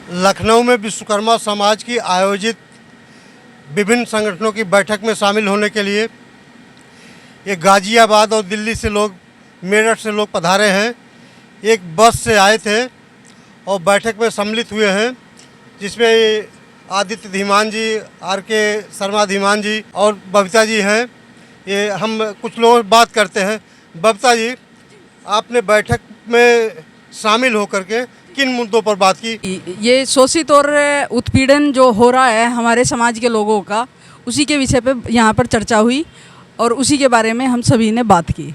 लखनऊ में विश्वकर्मा समाज की आयोजित विभिन्न संगठनों की बैठक में शामिल होने के लिए ये गाज़ियाबाद और दिल्ली से लोग, मेरठ से लोग पधारे हैं। एक बस से आए थे और बैठक में सम्मिलित हुए हैं, जिसमें आदित्य धीमान जी, आर.के. शर्मा धीमान जी और बबीता जी हैं। ये हम कुछ लोग बात करते हैं। बबीता जी, आपने बैठक में शामिल होकर के किन मुद्दों पर बात की? ये शोषित और उत्पीड़न जो हो रहा है हमारे समाज के लोगों का, उसी के विषय पे यहाँ पर चर्चा हुई और उसी के बारे में हम सभी ने बात की।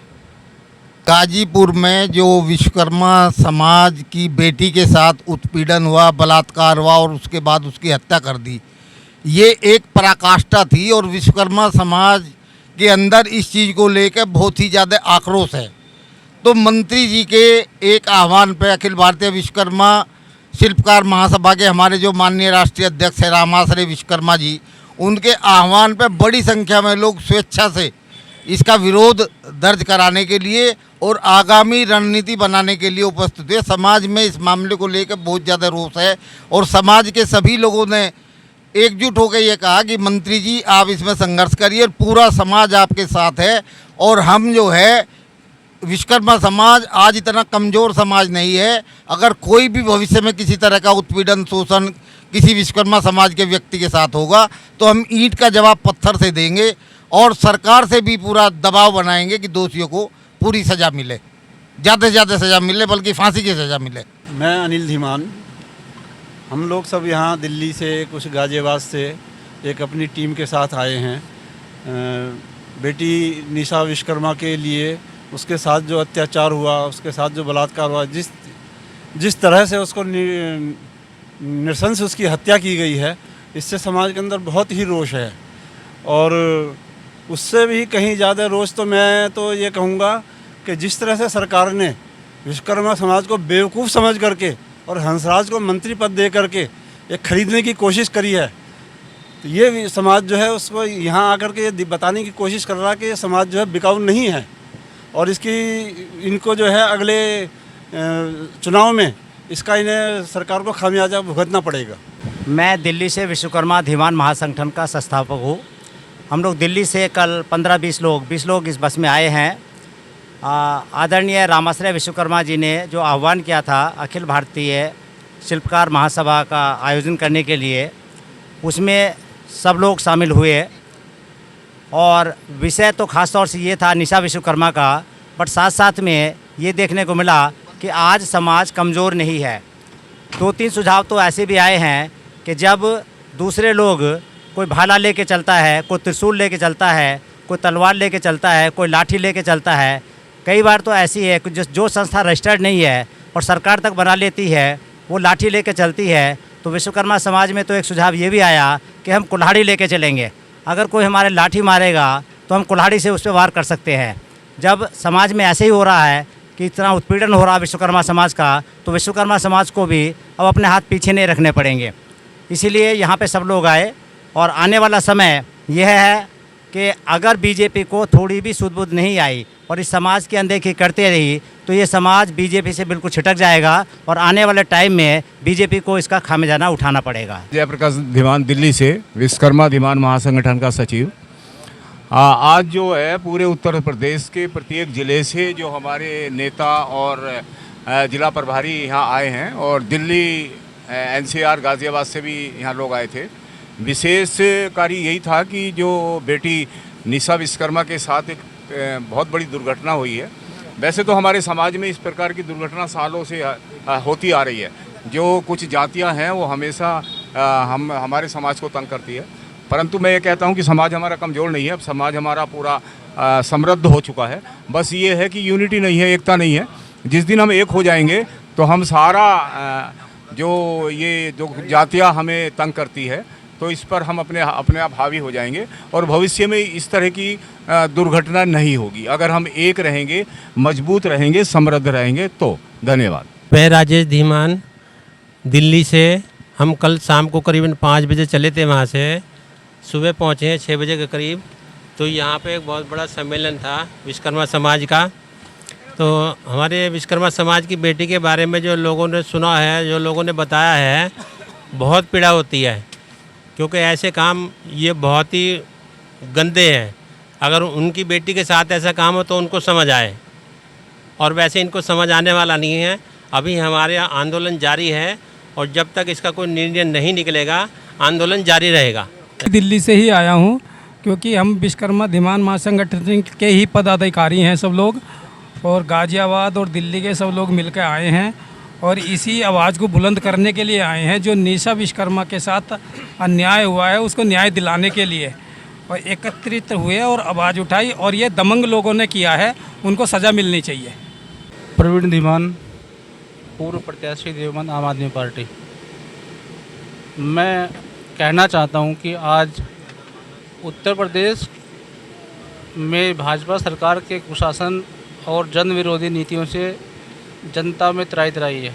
गाजीपुर में जो विश्वकर्मा समाज की बेटी के साथ उत्पीड़न हुआ, बलात्कार हुआ और उसके बाद उसकी हत्या कर दी, ये एक पराकाष्ठा थी और विश्वकर्मा समाज के अंदर इस चीज़ को लेकर बहुत ही ज़्यादा आक्रोश है। तो मंत्री जी के एक आह्वान पर अखिल भारतीय विश्वकर्मा शिल्पकार महासभा के हमारे जो माननीय राष्ट्रीय अध्यक्ष है रामाश्रय विश्वकर्मा जी, उनके आह्वान पर बड़ी संख्या में लोग स्वेच्छा से इसका विरोध दर्ज कराने के लिए और आगामी रणनीति बनाने के लिए उपस्थित हुए। समाज में इस मामले को लेकर बहुत ज़्यादा रोष है और समाज के सभी लोगों ने एकजुट होकर ये कहा कि मंत्री जी आप इसमें संघर्ष करिए, पूरा समाज आपके साथ है। और हम जो है विश्वकर्मा समाज आज इतना कमज़ोर समाज नहीं है। अगर कोई भी भविष्य में किसी तरह का उत्पीड़न, शोषण किसी विश्वकर्मा समाज के व्यक्ति के साथ होगा तो हम ईंट का जवाब पत्थर से देंगे और सरकार से भी पूरा दबाव बनाएंगे कि दोषियों को पूरी सज़ा मिले, ज़्यादा से ज़्यादा सज़ा मिले, बल्कि फांसी की सज़ा मिले। मैं अनिल धीमान, हम लोग सब यहाँ दिल्ली से, कुछ गाज़ियाबाद से एक अपनी टीम के साथ आए हैं। बेटी निशा विश्वकर्मा के लिए उसके साथ जो अत्याचार हुआ, उसके साथ जो बलात्कार हुआ, जिस तरह से उसको नृशंस उसकी हत्या की गई है, इससे समाज के अंदर बहुत ही रोष है। और उससे भी कहीं ज़्यादा रोष तो मैं तो ये कहूँगा कि जिस तरह से सरकार ने विश्वकर्मा समाज को बेवकूफ़ समझ करके और हंसराज को मंत्री पद दे करके एक खरीदने की कोशिश करी है, तो ये समाज जो है उसको यहाँ आकर के ये बताने की कोशिश कर रहा है कि ये समाज जो है बिकाऊ नहीं है और इनको जो है अगले चुनाव में इसका इन्हें सरकार को खामियाजा भुगतना पड़ेगा। मैं दिल्ली से विश्वकर्मा धीमान महासंगठन का संस्थापक हूँ। हम लोग दिल्ली से कल 15-20 लोग इस बस में आए हैं। आदरणीय रामाश्रय विश्वकर्मा जी ने जो आह्वान किया था अखिल भारतीय शिल्पकार महासभा का आयोजन करने के लिए, उसमें सब लोग शामिल हुए और विषय तो ख़ास तौर से ये था निशा विश्वकर्मा का, बट साथ साथ में ये देखने को मिला कि आज समाज कमज़ोर नहीं है। 2-3 सुझाव तो ऐसे भी आए हैं कि जब दूसरे लोग, कोई भाला लेके चलता है, कोई त्रिशूल लेके चलता है, कोई तलवार लेके चलता है, कोई लाठी लेके चलता है, कई बार तो ऐसी है कि जो संस्था रजिस्टर्ड नहीं है और सरकार तक बना लेती है, वो लाठी लेके चलती है। तो विश्वकर्मा समाज में तो एक सुझाव ये भी आया कि हम कुल्हाड़ी लेके चलेंगे। अगर कोई हमारे लाठी मारेगा तो हम कुल्हाड़ी से उस पर वार कर सकते हैं। जब समाज में ऐसे ही हो रहा है कि इतना उत्पीड़न हो रहा है विश्वकर्मा समाज का, तो विश्वकर्मा समाज को भी अब अपने हाथ पीछे नहीं रखने पड़ेंगे। इसीलिए यहाँ पे सब लोग आए और आने वाला समय यह है कि अगर बीजेपी को थोड़ी भी सुध-बुध नहीं आई और इस समाज की अनदेखी करते रही तो ये समाज बीजेपी से बिल्कुल छिटक जाएगा और आने वाले टाइम में बीजेपी को इसका खामियाजा उठाना पड़ेगा। जयप्रकाश धीमान, दिल्ली से विश्वकर्मा धीमान महासंगठन का सचिव। आज जो है पूरे उत्तर प्रदेश के प्रत्येक ज़िले से जो हमारे नेता और जिला प्रभारी यहाँ आए हैं और दिल्ली NCR गाज़ियाबाद से भी यहाँ लोग आए थे। विशेष कार्य यही था कि जो बेटी निशा विश्वकर्मा के साथ एक बहुत बड़ी दुर्घटना हुई है। वैसे तो हमारे समाज में इस प्रकार की दुर्घटना सालों से होती आ रही है। जो कुछ जातियां हैं वो हमेशा हमारे समाज को तंग करती है, परंतु मैं ये कहता हूं कि समाज हमारा कमज़ोर नहीं है। अब समाज हमारा पूरा समृद्ध हो चुका है। बस ये है कि यूनिटी नहीं है, एकता नहीं है। जिस दिन हम एक हो जाएंगे तो हम सारा जो जातियाँ हमें तंग करती है तो इस पर हम अपने आप हावी हो जाएंगे और भविष्य में इस तरह की दुर्घटना नहीं होगी अगर हम एक रहेंगे, मजबूत रहेंगे, समृद्ध रहेंगे तो। धन्यवाद। मैं राजेश धीमान, दिल्ली से। हम कल शाम को करीबन 5 बजे चले थे, वहाँ से सुबह पहुँचे हैं 6 बजे के करीब। तो यहाँ पे एक बहुत बड़ा सम्मेलन था विश्वकर्मा समाज का। तो हमारे विश्वकर्मा समाज की बेटी के बारे में जो लोगों ने सुना है, जो लोगों ने बताया है, बहुत पीड़ा होती है, क्योंकि ऐसे काम ये बहुत ही गंदे हैं। अगर उनकी बेटी के साथ ऐसा काम हो तो उनको समझ आए, और वैसे इनको समझ आने वाला नहीं है। अभी हमारे आंदोलन जारी है, और जब तक इसका कोई निर्णय नहीं निकलेगा आंदोलन जारी रहेगा। दिल्ली से ही आया हूँ, क्योंकि हम विश्वकर्मा धीमान महासंगठन के ही पदाधिकारी हैं सब लोग, और गाज़ियाबाद और दिल्ली के सब लोग मिलकर आए हैं और इसी आवाज़ को बुलंद करने के लिए आए हैं। जो निशा विश्वकर्मा के साथ अन्याय हुआ है उसको न्याय दिलाने के लिए और एकत्रित हुए और आवाज़ उठाई, और ये दमंग लोगों ने किया है, उनको सज़ा मिलनी चाहिए। प्रवीण धीमान, पूर्व प्रत्याशी देवबंद आम आदमी पार्टी। मैं कहना चाहता हूं कि आज उत्तर प्रदेश में भाजपा सरकार के कुशासन और जन विरोधी नीतियों से जनता में त्राही त्राही है।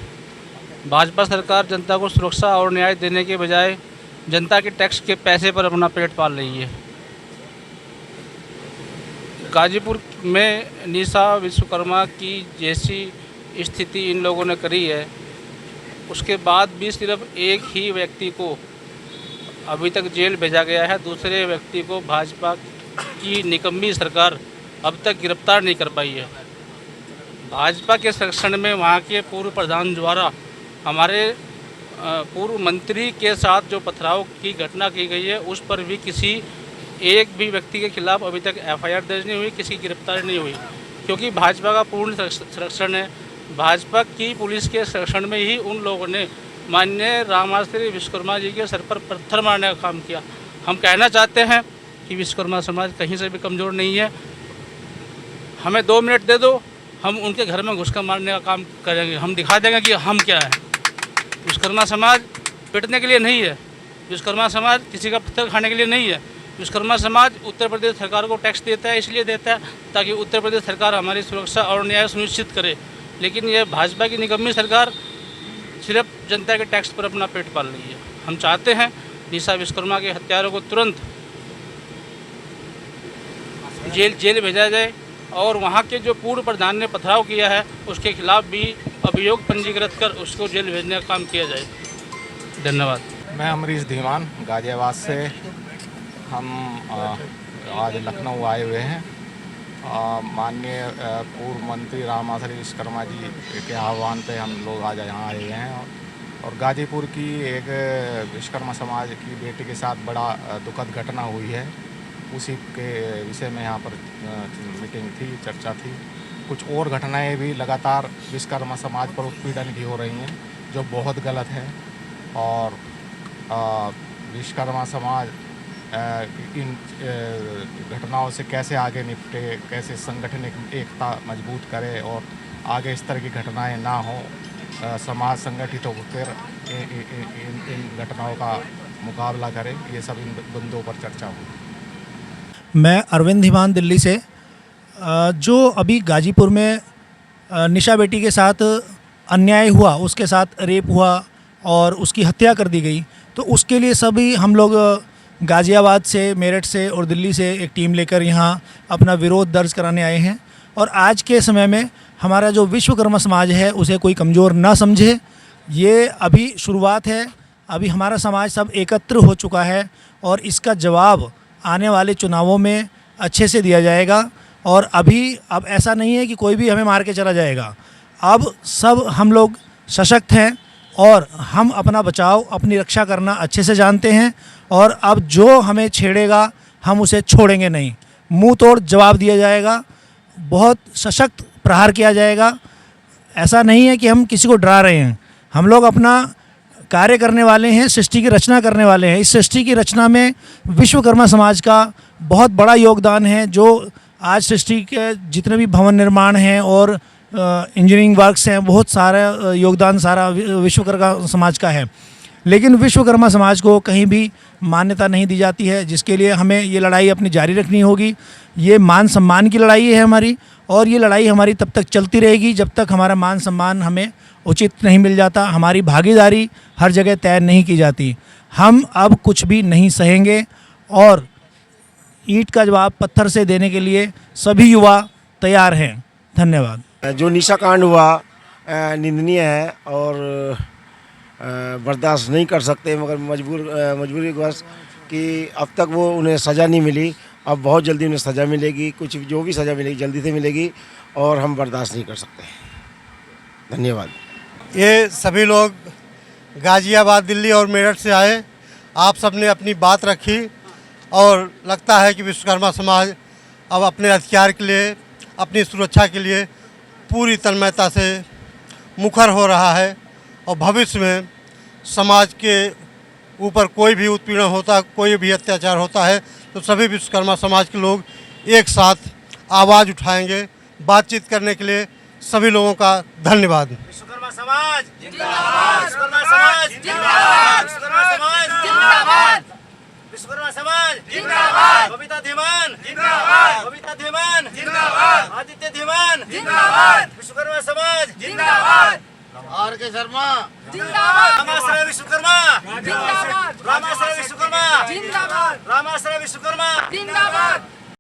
भाजपा सरकार जनता को सुरक्षा और न्याय देने के बजाय जनता के टैक्स के पैसे पर अपना पेट पाल रही है। गाजीपुर में निशा विश्वकर्मा की जैसी स्थिति इन लोगों ने करी है, उसके बाद भी सिर्फ एक ही व्यक्ति को अभी तक जेल भेजा गया है। दूसरे व्यक्ति को भाजपा की निकम्मी सरकार अब तक गिरफ्तार नहीं कर पाई है। भाजपा के संरक्षण में वहाँ के पूर्व प्रधान द्वारा हमारे पूर्व मंत्री के साथ जो पथराव की घटना की गई है, उस पर भी किसी एक भी व्यक्ति के खिलाफ अभी तक एफआईआर दर्ज नहीं हुई, किसी की गिरफ्तारी नहीं हुई, क्योंकि भाजपा का पूर्ण संरक्षण है। भाजपा की पुलिस के संरक्षण में ही उन लोगों ने माननीय रामाश्री विश्वकर्मा जी के सर पर पत्थर मारने का काम किया। हम कहना चाहते हैं कि विश्वकर्मा समाज कहीं से भी कमज़ोर नहीं है। हमें 2 मिनट दे दो, हम उनके घर में घुसकर मारने का काम करेंगे। हम दिखा देंगे कि हम क्या हैं। विश्वकर्मा समाज पिटने के लिए नहीं है, विश्वकर्मा समाज किसी का पत्थर खाने के लिए नहीं है। विश्वकर्मा समाज उत्तर प्रदेश सरकार को टैक्स देता है, इसलिए देता है ताकि उत्तर प्रदेश सरकार हमारी सुरक्षा और न्याय सुनिश्चित करे। लेकिन ये भाजपा की निकम्मी सरकार सिर्फ जनता के टैक्स पर अपना पेट पाल रही है। हम चाहते हैं निशा विश्वकर्मा के हत्यारों को तुरंत जेल भेजा जाए, और वहाँ के जो पूर्व प्रधान ने पथराव किया है उसके खिलाफ भी अभियोग पंजीकृत कर उसको जेल भेजने का काम किया जाए। धन्यवाद। मैं अमरीश धीमान, गाजियाबाद से हम आज लखनऊ आए हुए हैं। माननीय पूर्व मंत्री रामाश्री विश्वकर्मा जी के आह्वान पे हम लोग आज यहाँ आए हुए हैं, और गाजीपुर की एक विश्वकर्मा समाज की बेटी के साथ बड़ा दुखद घटना हुई है, उसी के विषय में यहाँ पर मीटिंग थी, चर्चा थी। कुछ और घटनाएं भी लगातार विश्वकर्मा समाज पर उत्पीड़न की हो रही हैं, जो बहुत गलत है। और विश्वकर्मा समाज इन घटनाओं से कैसे आगे निपटे, कैसे संगठन एकता मजबूत करे और आगे इस तरह की घटनाएं ना हो, समाज संगठित होकर इन घटनाओं का मुकाबला करे, ये सब इन बिंदुओं पर चर्चा हुई। मैं अरविंद धीमान, दिल्ली से। जो अभी गाजीपुर में निशा बेटी के साथ अन्याय हुआ, उसके साथ रेप हुआ और उसकी हत्या कर दी गई, तो उसके लिए सभी हम लोग गाज़ियाबाद से, मेरठ से और दिल्ली से एक टीम लेकर यहाँ अपना विरोध दर्ज कराने आए हैं। और आज के समय में हमारा जो विश्वकर्मा समाज है उसे कोई कमज़ोर ना समझे, ये अभी शुरुआत है। अभी हमारा समाज सब एकत्र हो चुका है और इसका जवाब आने वाले चुनावों में अच्छे से दिया जाएगा। और अब ऐसा नहीं है कि कोई भी हमें मार के चला जाएगा। अब सब हम लोग सशक्त हैं और हम अपना बचाव, अपनी रक्षा करना अच्छे से जानते हैं, और अब जो हमें छेड़ेगा हम उसे छोड़ेंगे नहीं, मुंह तोड़ जवाब दिया जाएगा, बहुत सशक्त प्रहार किया जाएगा। ऐसा नहीं है कि हम किसी को डरा रहे हैं, हम लोग अपना कार्य करने वाले हैं, सृष्टि की रचना करने वाले हैं। इस सृष्टि की रचना में विश्वकर्मा समाज का बहुत बड़ा योगदान है। जो आज सृष्टि के जितने भी भवन निर्माण हैं और इंजीनियरिंग वर्क्स हैं, बहुत सारा योगदान सारा विश्वकर्मा समाज का है। लेकिन विश्वकर्मा समाज को कहीं भी मान्यता नहीं दी जाती है, जिसके लिए हमें ये लड़ाई अपनी जारी रखनी होगी। ये मान सम्मान की लड़ाई है हमारी, और ये लड़ाई हमारी तब तक चलती रहेगी जब तक हमारा मान सम्मान हमें उचित नहीं मिल जाता, हमारी भागीदारी हर जगह तय नहीं की जाती। हम अब कुछ भी नहीं सहेंगे और ईंट का जवाब पत्थर से देने के लिए सभी युवा तैयार हैं। धन्यवाद। जो निशा कांड हुआ निंदनीय है, और बर्दाश्त नहीं कर सकते, मगर मजबूरीवश कि अब तक वो उन्हें सज़ा नहीं मिली। अब बहुत जल्दी उन्हें सज़ा मिलेगी, कुछ जो भी सज़ा मिलेगी जल्दी से मिलेगी और हम बर्दाश्त नहीं कर सकते। धन्यवाद। ये सभी लोग गाज़ियाबाद, दिल्ली और मेरठ से आए। आप सब ने अपनी बात रखी और लगता है कि विश्वकर्मा समाज अब अपने अधिकार के लिए, अपनी सुरक्षा के लिए पूरी तन्मयता से मुखर हो रहा है और भविष्य में समाज के ऊपर कोई भी उत्पीड़न होता, कोई भी अत्याचार होता है तो सभी विश्वकर्मा समाज के लोग एक साथ आवाज़ उठाएंगे। बातचीत करने के लिए सभी लोगों का धन्यवाद। विश्वकर्मा समाज जिंदाबाद, विश्वकर्मा समाज जिंदाबाद, विश्वकर्मा समाज जिंदाबाद, विश्वकर्मा समाज जिंदाबाद, बबीता धीमान जिंदाबाद, बबीता धीमान जिंदाबाद, आदित्य धीमान जिंदाबाद, विश्वकर्मा समाज जिंदाबाद, आर के शर्मा जिंदाबाद, रामाश्रय विश्वकर्मा जिंदाबाद, रामाश्रय विश्वकर्मा जिंदाबाद, रामाश्रय विश्वकर्मा जिंदाबाद।